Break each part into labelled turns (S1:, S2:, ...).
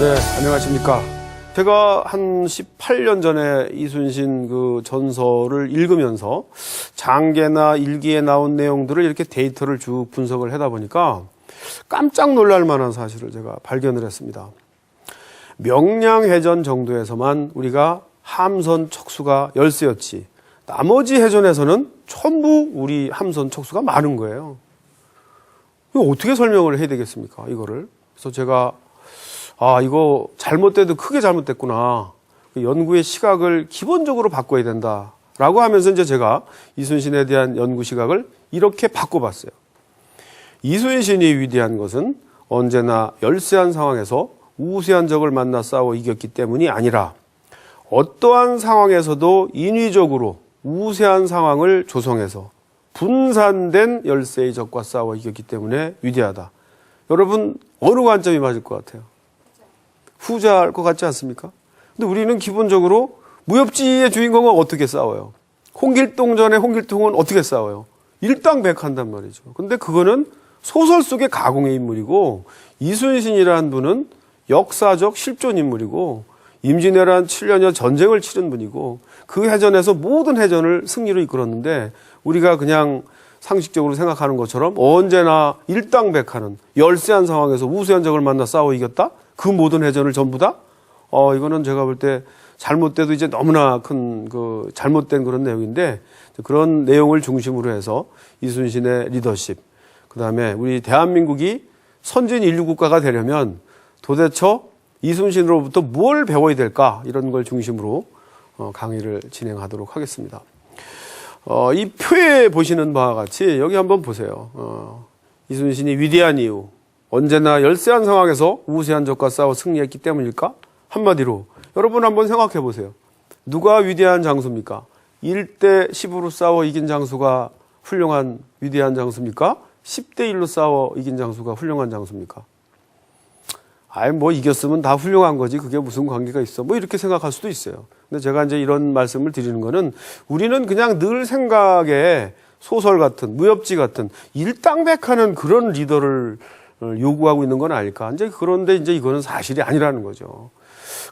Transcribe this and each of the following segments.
S1: 네, 안녕하십니까. 제가 한 18년 전에 이순신 그 전설을 읽으면서 장계나 일기에 나온 내용들을 이렇게 데이터를 쭉 분석을 하다 보니까 깜짝 놀랄 만한 사실을 제가 발견을 했습니다. 명량해전 정도에서만 우리가 함선 척수가 열세였지 나머지 해전에서는 전부 우리 함선 척수가 많은 거예요. 이거 어떻게 설명을 해야 되겠습니까, 이거를? 그래서 제가 이거 잘못돼도 크게 잘못됐구나. 연구의 시각을 기본적으로 바꿔야 된다라고 하면서 이제 제가 이순신에 대한 연구 시각을 이렇게 바꿔봤어요. 이순신이 위대한 것은 언제나 열세한 상황에서 우세한 적을 만나 싸워 이겼기 때문이 아니라 어떠한 상황에서도 인위적으로 우세한 상황을 조성해서 분산된 열세의 적과 싸워 이겼기 때문에 위대하다. 여러분, 어느 관점이 맞을 것 같아요? 후자일 것 같지 않습니까? 근데 우리는 기본적으로 무협지의 주인공은 어떻게 싸워요? 홍길동전의 홍길동은 어떻게 싸워요? 일당백한단 말이죠. 근데 그거는 소설 속의 가공의 인물이고 이순신이라는 분은 역사적 실존 인물이고 임진왜란 7년여 전쟁을 치른 분이고 그 해전에서 모든 해전을 승리로 이끌었는데 우리가 그냥 상식적으로 생각하는 것처럼 언제나 일당백하는 열세한 상황에서 우세한 적을 만나 싸워 이겼다? 그 모든 해전을 전부 다? 이거는 제가 볼 때 잘못돼도 이제 너무나 큰 잘못된 그런 내용인데 그런 내용을 중심으로 해서 이순신의 리더십, 그 다음에 우리 대한민국이 선진 인류 국가가 되려면 도대체 이순신으로부터 뭘 배워야 될까? 이런 걸 중심으로 강의를 진행하도록 하겠습니다. 이 표에 보시는 바와 같이 여기 한번 보세요. 이순신이 위대한 이유. 언제나 열세한 상황에서 우세한 적과 싸워 승리했기 때문일까? 한마디로 여러분 한번 생각해 보세요. 누가 위대한 장수입니까? 1대 10으로 싸워 이긴 장수가 훌륭한 위대한 장수입니까? 10대 1로 싸워 이긴 장수가 훌륭한 장수입니까? 이겼으면 다 훌륭한 거지 그게 무슨 관계가 있어? 이렇게 생각할 수도 있어요. 근데 제가 이제 이런 말씀을 드리는 거는 우리는 그냥 늘 생각에 소설 같은 무협지 같은 일당백하는 그런 리더를 요구하고 있는 건 아닐까. 그런데 이거는 사실이 아니라는 거죠.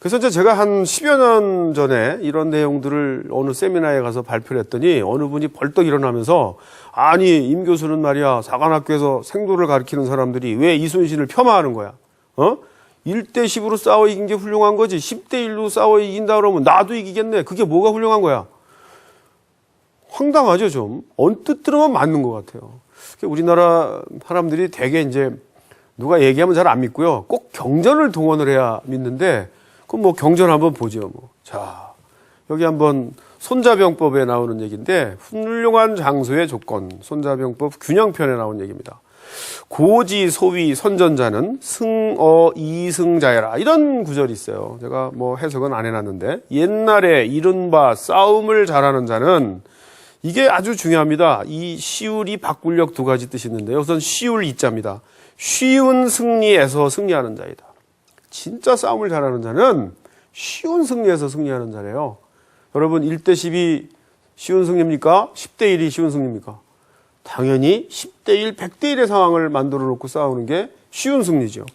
S1: 그래서 제가 한 10여 년 전에 이런 내용들을 어느 세미나에 가서 발표를 했더니 어느 분이 벌떡 일어나면서 아니, 임 교수는 말이야, 사관학교에서 생도를 가르치는 사람들이 왜 이순신을 폄하하는 거야? 1대 10으로 싸워 이긴 게 훌륭한 거지. 10대 1로 싸워 이긴다 그러면 나도 이기겠네. 그게 뭐가 훌륭한 거야? 황당하죠, 좀. 언뜻 들으면 맞는 것 같아요. 우리나라 사람들이 되게 누가 얘기하면 잘 안 믿고요. 꼭 경전을 동원을 해야 믿는데, 그럼 경전 한번 보죠, 자, 여기 한번 손자병법에 나오는 얘기인데, 훌륭한 장수의 조건, 손자병법 균형편에 나온 얘기입니다. 고지, 소위, 선전자는 승어 이승자여라. 이런 구절이 있어요. 제가 해석은 안 해놨는데, 옛날에 이른바 싸움을 잘하는 자는 이게 아주 중요합니다. 이 시울이 바꿀력 두 가지 뜻이 있는데요. 우선 시울 이자입니다. 쉬운 승리에서 승리하는 자이다. 진짜 싸움을 잘하는 자는 쉬운 승리에서 승리하는 자래요. 여러분 1대 10이 쉬운 승리입니까? 10대 1이 쉬운 승리입니까? 당연히 10대 1, 100대 1의 상황을 만들어 놓고 싸우는 게 쉬운 승리죠.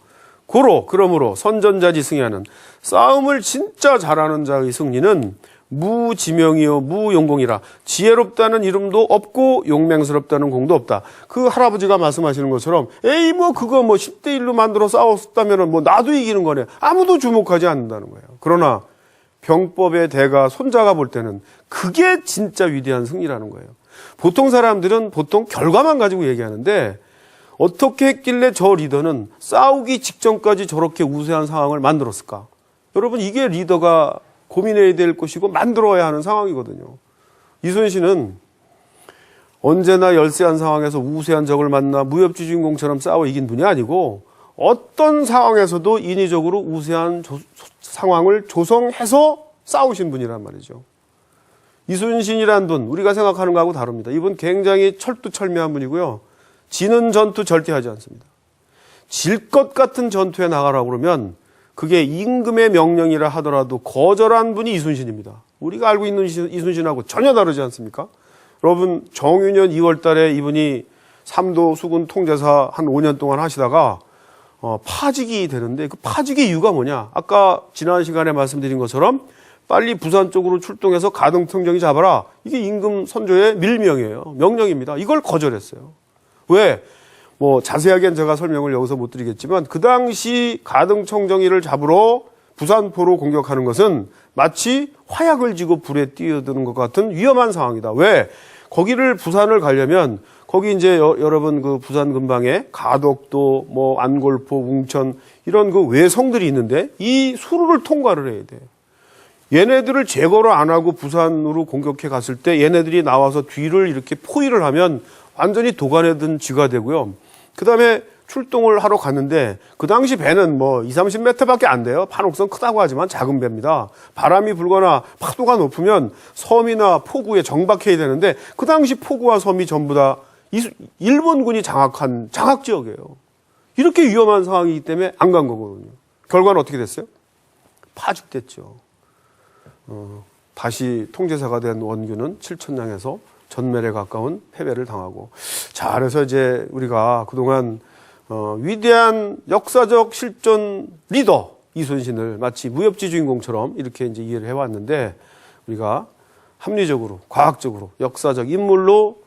S1: 그러므로 선전자지 승리하는 싸움을 진짜 잘하는 자의 승리는 무지명이요 무용공이라. 지혜롭다는 이름도 없고 용맹스럽다는 공도 없다. 그 할아버지가 말씀하시는 것처럼 에이 그거 10대 1로 만들어 싸웠다면 나도 이기는 거네. 아무도 주목하지 않는다는 거예요. 그러나 병법의 대가 손자가 볼 때는 그게 진짜 위대한 승리라는 거예요. 보통 사람들은 보통 결과만 가지고 얘기하는데 어떻게 했길래 저 리더는 싸우기 직전까지 저렇게 우세한 상황을 만들었을까? 여러분 이게 리더가 고민해야 될 것이고 만들어야 하는 상황이거든요. 이순신은 언제나 열세한 상황에서 우세한 적을 만나 무협지 주인공처럼 싸워 이긴 분이 아니고 어떤 상황에서도 인위적으로 우세한 상황을 조성해서 싸우신 분이란 말이죠. 이순신이란 분 우리가 생각하는 거하고 다릅니다. 이분 굉장히 철두철미한 분이고요. 지는 전투 절대 하지 않습니다. 질 것 같은 전투에 나가라고 그러면 그게 임금의 명령이라 하더라도 거절한 분이 이순신입니다. 우리가 알고 있는 이순신하고 전혀 다르지 않습니까? 여러분 정유년 2월 달에 이분이 삼도 수군 통제사 한 5년 동안 하시다가 파직이 되는데 그 파직의 이유가 뭐냐? 아까 지난 시간에 말씀드린 것처럼 빨리 부산 쪽으로 출동해서 가등청정이 잡아라. 이게 임금 선조의 밀명이에요. 명령입니다. 이걸 거절했어요. 왜? 뭐 자세하게는 제가 설명을 여기서 못 드리겠지만 그 당시 가등청정이를 잡으러 부산포로 공격하는 것은 마치 화약을 쥐고 불에 뛰어드는 것 같은 위험한 상황이다. 왜? 거기를 부산을 가려면 거기 이제 여러분 그 부산 근방에 가덕도, 뭐 안골포, 웅천 이런 그 외성들이 있는데 이 수로를 통과를 해야 돼. 얘네들을 제거를 안 하고 부산으로 공격해 갔을 때 얘네들이 나와서 뒤를 이렇게 포위를 하면 완전히 도간에 든 쥐가 되고요. 그 다음에 출동을 하러 갔는데 그 당시 배는 뭐 20, 30m밖에 안 돼요. 판옥선 크다고 하지만 작은 배입니다. 바람이 불거나 파도가 높으면 섬이나 포구에 정박해야 되는데 그 당시 포구와 섬이 전부 다 일본군이 장악한 장악지역이에요. 이렇게 위험한 상황이기 때문에 안 간 거거든요. 결과는 어떻게 됐어요? 파직됐죠. 다시 통제사가 된 원균은 7천량에서 전멸에 가까운 패배를 당하고. 자, 그래서 이제 우리가 그동안 위대한 역사적 실존 리더 이순신을 마치 무협지 주인공처럼 이렇게 이제 이해를 해왔는데 우리가 합리적으로, 과학적으로, 역사적 인물로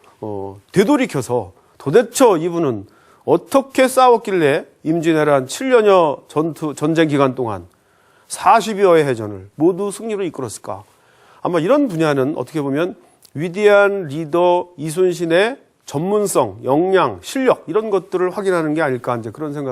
S1: 되돌이켜서 도대체 이분은 어떻게 싸웠길래 임진왜란 7년여 전쟁 기간 동안 40여의 해전을 모두 승리로 이끌었을까? 아마 이런 분야는 어떻게 보면 위대한 리더 이순신의 전문성, 역량, 실력 이런 것들을 확인하는 게 아닐까 이제 그런 생각.